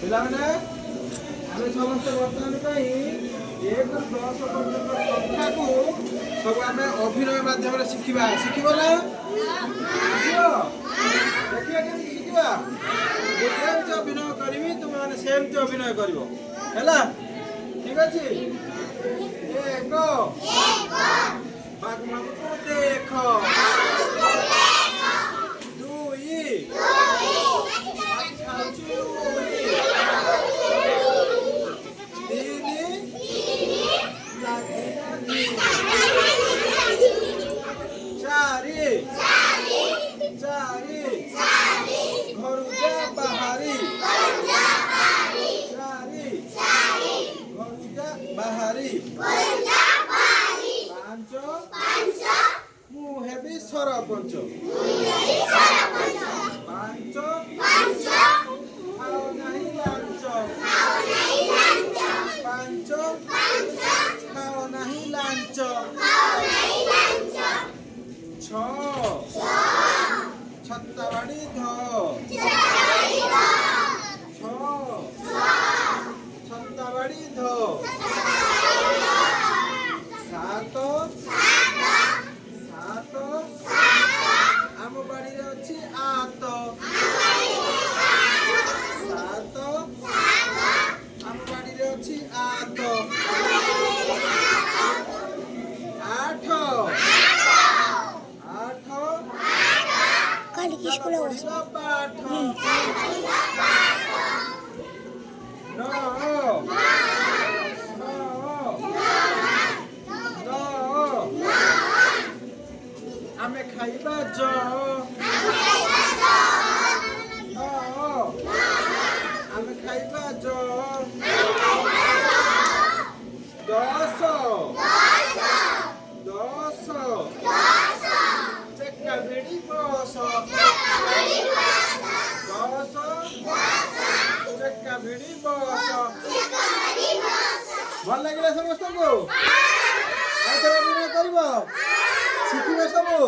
ପିଲାମାନେ ଆମେ ସମସ୍ତେ ବର୍ତ୍ତମାନ ପାଇଁ 1 ରୁ 10 ପର୍ଯ୍ୟନ୍ତ ସଂଖ୍ୟାକୁ ସବୁ ଆମେ ଅଭିନୟ ମାଧ୍ୟମରେ ଶିଖିବା। ଶିଖିବ ନା? ଶିଖିବ? ଦେଖିବା କେମିତି ଶିଖିବା? ମୁଁ ଯେମିତି ଅଭିନୟ କରିବି ତୁମେମାନେ ସେମିତି ଅଭିନୟ କରିବ। ହେଲା? ଠିକ ଅଛି? 1 ବାଘକୁ ଦେଖ। 5 ମୁଁ ହେବି ସରପଞ୍ଚ। 5 ଖାଅ ନାହିଁ ଲାଞ୍ଚ। 5 ଖାଅ ନାହିଁ ଲାଞ୍ଚ। 6 ଛତାବାଡ଼ି ଧ। 6 ଛତାବାଡ଼ି ଧ। 7 ଆମ ବାଡ଼ିରେ ଅଛି ଆତ। 7 ଆମ ବାଡ଼ିରେ ଅଛି ଆତ। 8 କାଲିକି ସ୍କୁଲ ପଢ଼ିବା ପାଠ। 9 ଆମେ ଖାଇବା ଜ। 9 ଆମେ ଖାଇବା ଜ। 10 ଚେକା ଭିଡ଼ି ବସ। 10 ଚେକା ଭିଡ଼ି ବସ। ଭଲ ଲାଗିଲା ସମସ୍ତଙ୍କୁ? ଆଉ ଥରେ ଅଭିନୟ କରିବ? ଶିଖିବ ସବୁ?